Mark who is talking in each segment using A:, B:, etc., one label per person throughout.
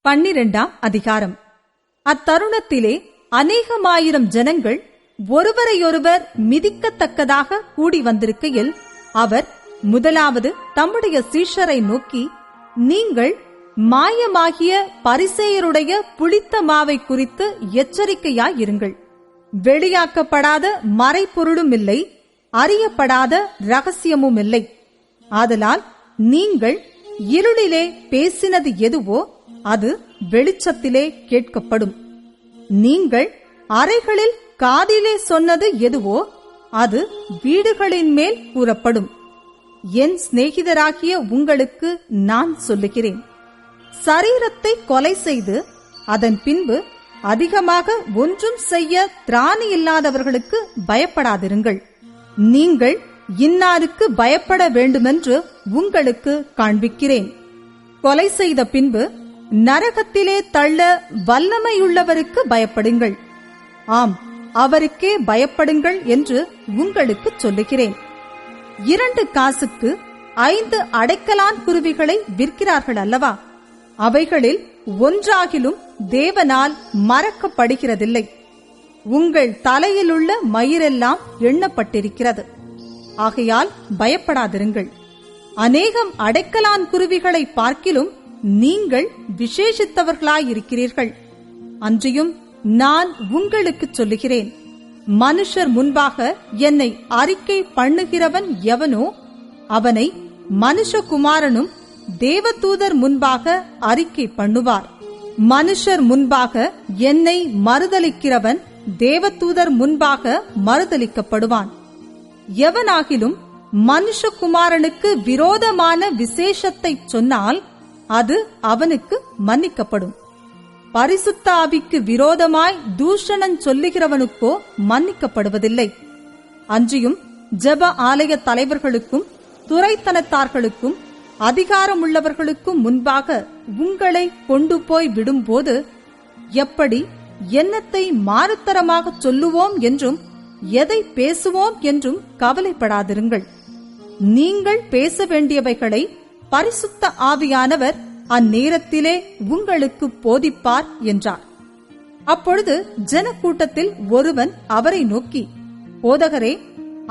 A: 12ஆம் அதிகாரம். அத்தருணத்திலே அநேகமாயிரம் ஜனங்கள் ஒருவரையொருவர் மிதிக்கத்தக்கதாக கூடி வந்திருக்கையில் அவர் முதலாவது தம்முடைய சீஷரை நோக்கி, நீங்கள் மாயமாகிய பரிசேயருடைய புளித்த மாவை குறித்து எச்சரிக்கையாயிருங்கள். வெளியாக்கப்படாத மறைபொருளும் இல்லை, அறியப்படாத ரகசியமும் இல்லை. ஆதலால் நீங்கள் இருளிலே பேசினது எதுவோ அது வெளிச்சத்திலே கேட்கப்படும். நீங்கள் அறைகளில் காதிலே சொன்னது எதுவோ அது வீடுகளின் மேல் கூறப்படும். என் சிநேகிதராகிய உங்களுக்கு நான் சொல்லுகிறேன், சரீரத்தை கொலை செய்து அதன் பின்பு அதிகமாக ஒன்றும் செய்ய திராணி இல்லாதவர்களுக்கு பயப்படாதிருங்கள். நீங்கள் இன்னாருக்கு பயப்பட வேண்டுமென்று உங்களுக்கு காண்பிக்கிறேன். கொலை செய்த பின்பு நரகத்திலே தள்ள வல்லமையுள்ளவருக்கு பயப்படுங்கள். ஆம், அவருக்கே பயப்படுங்கள் என்று உங்களுக்கு சொல்லுகிறேன். 2 காசுக்கு 5 அடைக்கலான் குருவிகளை விற்கிறார்கள் அல்லவா? அவைகளில் ஒன்றாகிலும் தேவனால் மறக்கப்படுகிறதில்லை. உங்கள் தலையிலுள்ள மயிரெல்லாம் எண்ணப்பட்டிருக்கிறது. ஆகையால் பயப்படாதிருங்கள். அநேகம் அடைக்கலான் குருவிகளை பார்க்கிலும் நீங்கள் விசேஷித்தவர்களாயிருக்கிறீர்கள். அன்றியும் நான் உங்களுக்கு சொல்லுகிறேன், மனுஷர் முன்பாக என்னை அறிக்கை பண்ணுகிறவன் எவனோ அவனை மனுஷகுமாரனும் தேவதூதர் முன்பாக அறிக்கை பண்ணுவார். மனுஷர் முன்பாக என்னை மறுதலிக்கிறவன் தேவதூதர் முன்பாக மறுதலிக்கப்படுவான். எவனாகிலும் மனுஷகுமாரனுக்கு விரோதமான விசேஷத்தை சொன்னால் அது அவனுக்கு மன்னிக்கப்படும். பரிசுத்த ஆவிக்கு விரோதமாய் தூஷணம் சொல்லுகிறவனுக்கோ மன்னிக்கப்படுவதில்லை. அன்றியும் ஜெப ஆலய தலைவர்களுக்கும் துரைத்தனத்தார்களுக்கும் அதிகாரமுள்ளவர்களுக்கும் முன்பாக உங்களை கொண்டு போய் விடும்போது எப்படி என்னத்தை மாறுத்தரமாக சொல்லுவோம் என்றும் எதை பேசுவோம் என்றும் கவலைப்படாதிருங்கள். நீங்கள் பேச வேண்டியவைகளை பரிசுத்த ஆவியானவர் அந்நேரத்திலே உங்களுக்கு போதிப்பார் என்றார். அப்பொழுது ஜனக்கூட்டத்தில் ஒருவன் அவரை நோக்கி, போதகரே,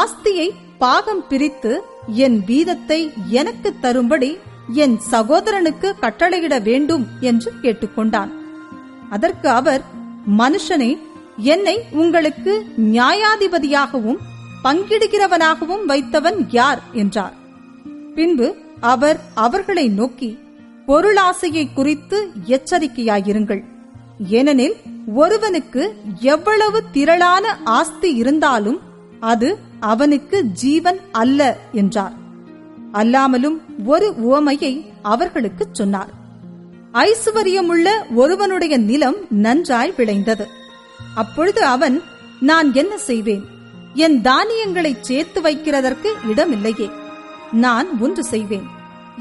A: ஆஸ்தியை பாகம் பிரித்து என் வீதத்தை எனக்கு தரும்படி என் சகோதரனுக்கு கட்டளையிட வேண்டும் என்று கேட்டுக்கொண்டான். அதற்கு அவர், மனுஷனே, என்னை உங்களுக்கு நியாயாதிபதியாகவும் பங்கிடுகிறவனாகவும் வைத்தவன் யார் என்றார். பின்பு அவர் அவர்களை நோக்கி, பொருளாசையை குறித்து எச்சரிக்கையாயிருங்கள். ஏனெனில் ஒருவனுக்கு எவ்வளவு திரளான ஆஸ்தி இருந்தாலும் அது அவனுக்கு ஜீவன் அல்ல என்றார். அல்லாமலும் ஒரு உவமையை அவர்களுக்கு சொன்னார். ஐசுவரியமுள்ள ஒருவனுடைய நிலம் நன்றாய் விளைந்தது. அப்பொழுது அவன், நான் என்ன செய்வேன்? என் தானியங்களை சேர்த்து வைக்கிறதற்கு இடமில்லையே. நான் ஒன்று செய்வேன்,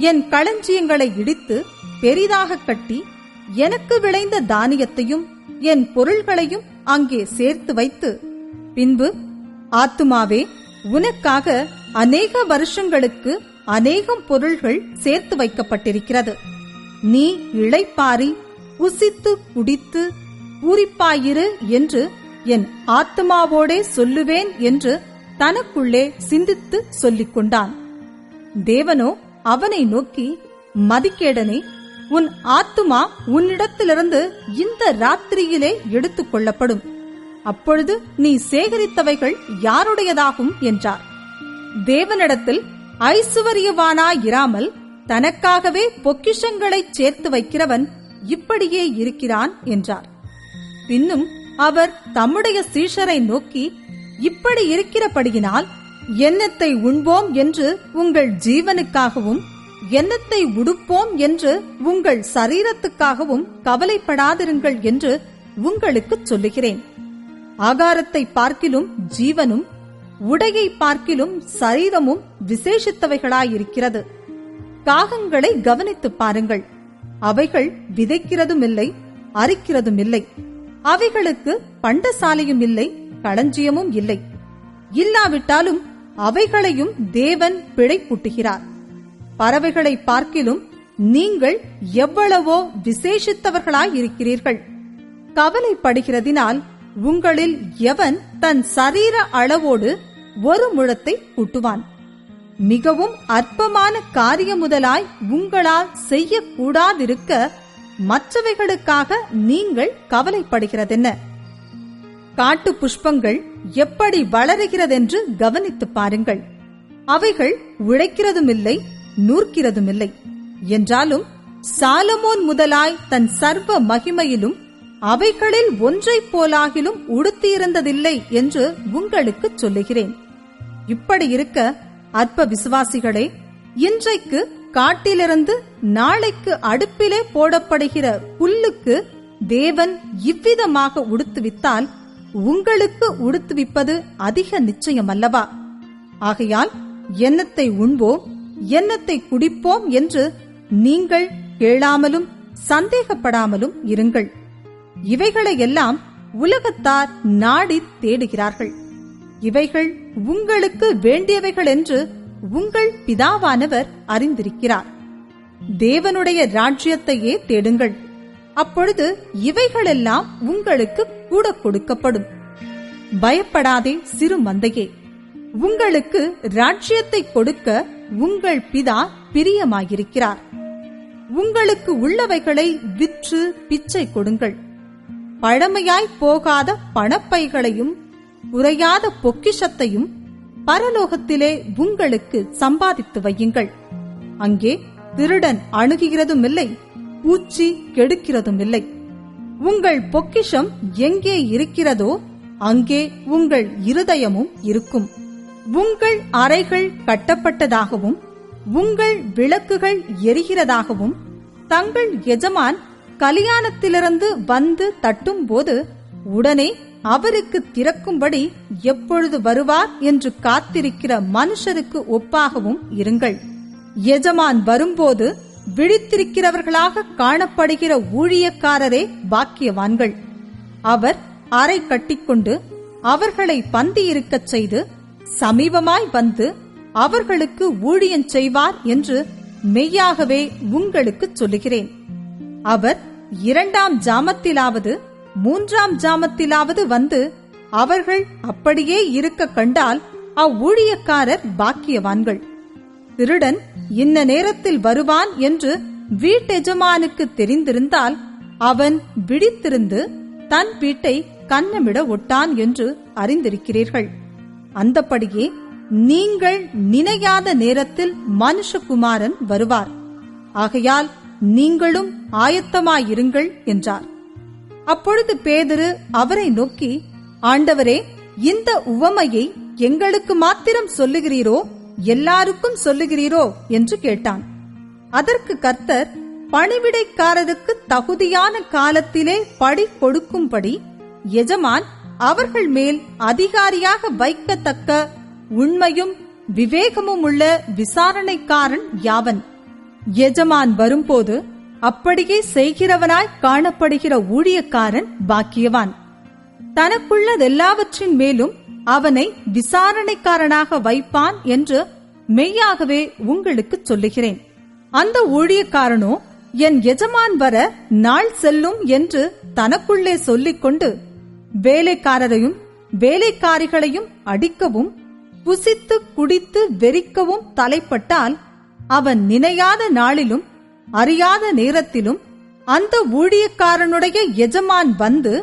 A: என் களஞ்சியங்களை இடித்து பெரிதாக கட்டி எனக்கு விளைந்த தானியத்தையும் என் பொருள்களையும் அங்கே சேர்த்து வைத்து, பின்பு, ஆத்துமாவே, உனக்காக அநேக வருஷங்களுக்கு அநேகம் பொருள்கள் சேர்த்து வைக்கப்பட்டிருக்கிறது. நீ இளைப்பாரி புசித்து குடித்து பூரிப்பாயிரு என்று என் ஆத்துமாவோடே சொல்லுவேன் என்று தனக்குள்ளே சிந்தித்து சொல்லிக் கொண்டான். தேவனோ அவனை நோக்கி, மதிகேடனே, உன் ஆத்துமா உன்னிடத்திலிருந்து இந்த ராத்திரியிலே எடுத்துக் கொள்ளப்படும். அப்பொழுது நீ சேகரித்தவைகள் யாருடையதாகும் என்றார். தேவனிடத்தில் ஐசுவரியவானாயிராமல் தனக்காகவே பொக்கிஷங்களை சேர்த்து வைக்கிறவன் இப்படியே இருக்கிறான் என்றார். பின்னும் அவர் தம்முடைய சீஷரை நோக்கி, இப்படி இருக்கிறபடியினால் என்னத்தை உண்போம் என்று உங்கள் ஜீவனுக்காகவும் என்னத்தை உடுப்போம் என்று உங்கள் சரீரத்துக்காகவும் கவலைப்படாதிருங்கள் என்று உங்களுக்கு சொல்லுகிறேன். ஆகாரத்தை பார்க்கிலும் ஜீவனும் உடையை பார்க்கிலும் சரீரமும் விசேஷித்தவைகளாயிருக்கிறது. காகங்களை கவனித்து பாருங்கள், அவைகள் விதைக்கிறதும் இல்லை, அரிக்கிறதும் இல்லை. அவைகளுக்கு பண்டசாலையும் இல்லை, களஞ்சியமும் இல்லை. இல்லாவிட்டாலும் அவைகளையும் தேவன் பிழை கூட்டுகிறார். பறவைகளை பார்க்கிலும் நீங்கள் எவ்வளவோ விசேஷித்தவர்களாயிருக்கிறீர்கள். கவலைப்படுகிறதினால் உங்களில் எவன் தன் சரீர அளவோடு ஒரு முழத்தை கூட்டுவான்? மிகவும் அற்பமான காரியம் முதலாய் உங்களால் செய்யக்கூடாதிருக்க மற்றவைகளுக்காக நீங்கள் கவலைப்படுகிறதென்ன? காட்டு புஷ்பங்கள் எப்படி வளருகிறதென்று கவனித்து பாருங்கள். அவைகள் உழைக்கிறதுமில்லை, நூற்கிறதுமில்லை. என்றாலும் சாலமோன் முதலாய் தன் சர்வ மகிமையிலும் அவைகளில் ஒன்றைப் போலாகிலும் உடுத்தியிருந்ததில்லை என்று உங்களுக்கு சொல்லுகிறேன். இப்படி இருக்க அற்ப விசுவாசிகளே, இன்றைக்கு காட்டிலிருந்து நாளைக்கு அடுப்பிலே போடப்படுகிற புல்லுக்கு தேவன் இவ்விதமாக உடுத்துவித்தால் உங்களுக்கு உடுத்துவிப்பது அதிக நிச்சயம் அல்லவா? ஆகையால் என்னத்தை உண்போம், என்னத்தை குடிப்போம் என்று நீங்கள் கேளாமலும் சந்தேகப்படாமலும் இருங்கள். இவைகளையெல்லாம் உலகத்தார் நாடி தேடுகிறார்கள். இவைகள் உங்களுக்கு வேண்டியவைகள் என்று உங்கள் பிதாவானவர் அறிந்திருக்கிறார். தேவனுடைய ராஜ்யத்தையே தேடுங்கள், அப்பொழுது இவைகளெல்லாம் உங்களுக்கு கூட கொடுக்கப்படும். பயப்படாதே சிறு மந்தையே, உங்களுக்கு ராஜ்யத்தை கொடுக்க உங்கள் பிதா பிரியமாயிருக்கிறார். உங்களுக்கு உள்ளவைகளை விற்று பிச்சை கொடுங்கள். பழமையாய் போகாத பணப்பைகளையும் குறையாத பொக்கிஷத்தையும் பரலோகத்திலே உங்களுக்கு சம்பாதித்து வையுங்கள். அங்கே திருடன் அணுகுகிறதுமில்லை, பூச்சி கெடுக்கிறதுமில்லை. உங்கள் பொக்கிஷம் எங்கே இருக்கிறதோ அங்கே உங்கள் இருதயமும் இருக்கும். உங்கள் அறைகள் கட்டப்பட்டதாகவும் உங்கள் விளக்குகள் எரிகிறதாகவும் தங்கள் எஜமான் கல்யாணத்திலிருந்து வந்து தட்டும் போது உடனே அவருக்கு திறக்கும்படி எப்பொழுது வருவார் என்று காத்திருக்கிற மனுஷருக்கு ஒப்பாகவும் இருங்கள். எஜமான் வரும்போது விழித்திருக்கிறவர்களாக காணப்படுகிற ஊழியக்காரரே பாக்கியவான்கள். அவர் அறை கட்டிக்கொண்டு அவர்களை பந்தியிருக்கச் செய்து சமீபமாய் வந்து அவர்களுக்கு ஊழியம் செய்வார் என்று மெய்யாகவே உங்களுக்கு சொல்லுகிறேன். அவர் 2ஆம் ஜாமத்திலாவது 3ஆம் ஜாமத்திலாவது வந்து அவர்கள் அப்படியே இருக்க கண்டால் அவ்வூழியக்காரர் பாக்கியவான்கள். திருடன் இன்ன நேரத்தில் வருவான் என்று வீட்டெஜமானுக்கு தெரிந்திருந்தால் அவன் விழித்திருந்து தன் வீட்டை கன்னமிட ஒட்டான் என்று அறிந்திருக்கிறீர்கள். அந்தப்படியே நீங்கள் நினையாத நேரத்தில் மனுஷகுமாரன் வருவார். ஆகையால் நீங்களும் ஆயத்தமாயிருங்கள் என்றார். அப்பொழுது பேதுரு அவரை நோக்கி, ஆண்டவரே, இந்த உவமையை எங்களுக்கு மாத்திரம் சொல்லுகிறீரோ, எல்லாருக்கும் சொல்லுகிறீரோ என்று கேட்டான். அதற்கு கர்த்தர், பணிவிடைக்காரருக்கு தகுதியான காலத்திலே படி கொடுக்கும்படி எஜமான் அவர்கள் மேல் அதிகாரியாக வைக்கத்தக்க உண்மையும் விவேகமும் உள்ள விசாரணைக்காரன் யாவன்? எஜமான் வரும்போது அப்படியே செய்கிறவனாய் காணப்படுகிற ஊழியக்காரன் பாக்கியவான். தனக்குள்ளதெல்லாவற்றின் மேலும் அவனை விசாரணைக்காரனாக வைப்பான் என்று மெய்யாகவே உங்களுக்கு சொல்லுகிறேன். அந்த ஊழியக்காரனோ என் எஜமான் வர நாள் செல்லும் என்று தனக்குள்ளே சொல்லிக்கொண்டு வேலைக்காரரையும் வேலைக்காரிகளையும் அடிக்கவும் புசித்து குடித்து வெறிக்கவும் தலைப்பட்டால் அவன் நினையாத நாளிலும் அறியாத நேரத்திலும் அந்த ஊழியக்காரனுடைய எஜமான் வந்து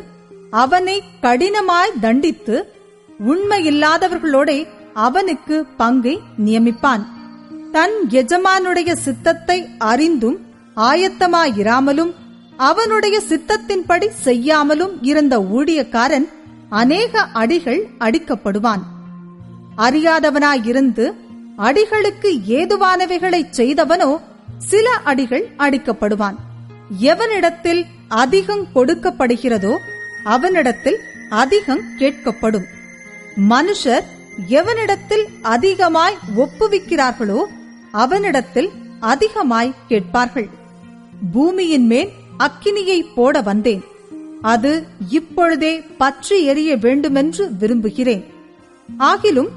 A: அவனை கடினமாய் தண்டித்து உண்மையில்லாதவர்களோட அவனுக்கு பங்கை நியமிப்பான். தன் எஜமானுடைய சித்தத்தை அறிந்தும் ஆயத்தமாயிராமலும் அவனுடைய சித்தத்தின்படி செய்யாமலும் இருந்த ஊழியக்காரன் அநேக அடிகள் அடிக்கப்படுவான். அறியாதவனாயிருந்து அடிகளுக்கு ஏதுவானவைகளை செய்தவனோ சில அடிகள் அடிக்கப்படுவான். எவனிடத்தில் அதிகம் கொடுக்கப்படுகிறதோ அவனிடத்தில் அதிகம் கேட்கப்படும். மனுஷர் எவனிடத்தில் அதிகமாய் ஒப்புவிக்கிறார்களோ அவனிடத்தில் அதிகமாய் கேட்பார்கள். பூமியின் மேல் அக்கினியை போட வந்தேன், அது இப்பொழுதே பற்றி எரிய வேண்டுமென்று விரும்புகிறேன். ஆகிலும்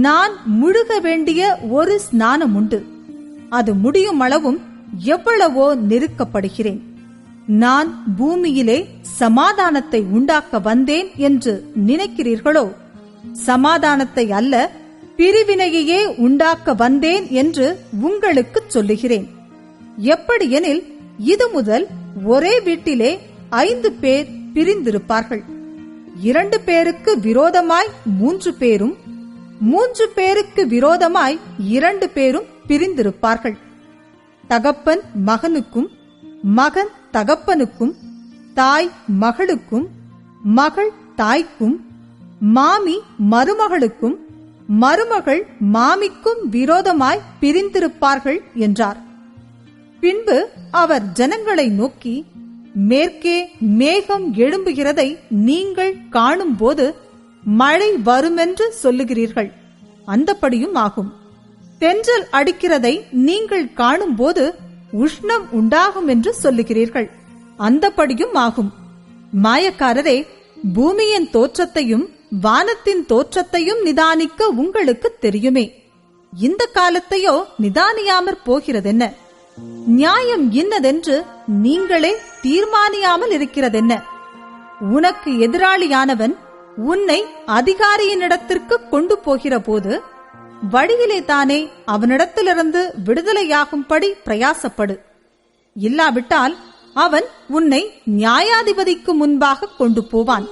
A: நான் முழுக வேண்டிய ஒரு ஸ்நானம் உண்டு, அது முடியும் அளவும் எவ்வளவோ நெருக்கப்படுகிறேன். நான் பூமியிலே சமாதானத்தை உண்டாக்க வந்தேன் என்று நினைக்கிறீர்களோ? சமாதானத்தை அல்ல, பிரிவினையையே உண்டாக்க வந்தேன் என்று உங்களுக்கு சொல்லுகிறேன். எப்படியெனில் இது முதல் ஒரே வீட்டிலே 5 பேர் பிரிந்திருப்பார்கள். 2 பேருக்கு விரோதமாய் 3 பேரும், 3 பேருக்கு விரோதமாய் 2 பேரும் பிரிந்திருப்பார்கள். தகப்பன் மகனுக்கும், மகன் தகப்பனுக்கும், தாய் மகளுக்கும், மகள் தாய்க்கும், மாமி மருமகளுக்கும், மருமகள் மாமிக்கும் விரோதமாய் பிரிந்திருப்பார்கள் என்றார். பின்பு அவர் ஜனங்களை நோக்கி, மேற்கே மேகம் எழும்புகிறதை நீங்கள் காணும்போது மழை வருமென்று சொல்லுகிறீர்கள், அந்தப்படியும் ஆகும். தென்றல் அடிக்கிறதை நீங்கள் காணும்போது உஷ்ணம் உண்டாகும் என்று சொல்லுகிறீர்கள், அந்தப்படியும் ஆகும். மாயக்காரரே, பூமியின் தோற்றத்தையும் வானத்தின் தோற்றத்தையும் நிதானிக்க உங்களுக்கு தெரியுமே. இந்த காலத்தையோ நிதானியாமற் போகிறதென்ன? நியாயம் இன்னதென்று நீங்களே தீர்மானியாமல் இருக்கிறதென்ன? உனக்கு எதிராளியானவன் உன்னை அதிகாரியினிடத்திற்கு கொண்டு போகிற போது வழியிலே தானே அவனிடத்திலிருந்து விடுதலையாகும்படி பிரயாசப்படு. இல்லாவிட்டால் அவன் உன்னை நியாயாதிபதிக்கு முன்பாக கொண்டு போவான்.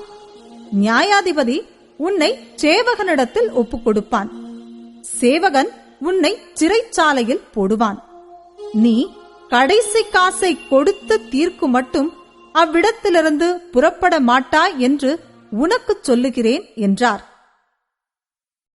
A: நியாயாதிபதி உன்னை சேவகனிடத்தில் ஒப்புக் கொடுப்பான். சேவகன் உன்னை சிறைச்சாலையில் போடுவான். நீ கடைசி காசை கொடுத்து தீர்க்கும் மட்டும் அவ்விடத்திலிருந்து புறப்பட மாட்டாய் என்று உனக்கு சொல்லுகிறேன் என்றார்.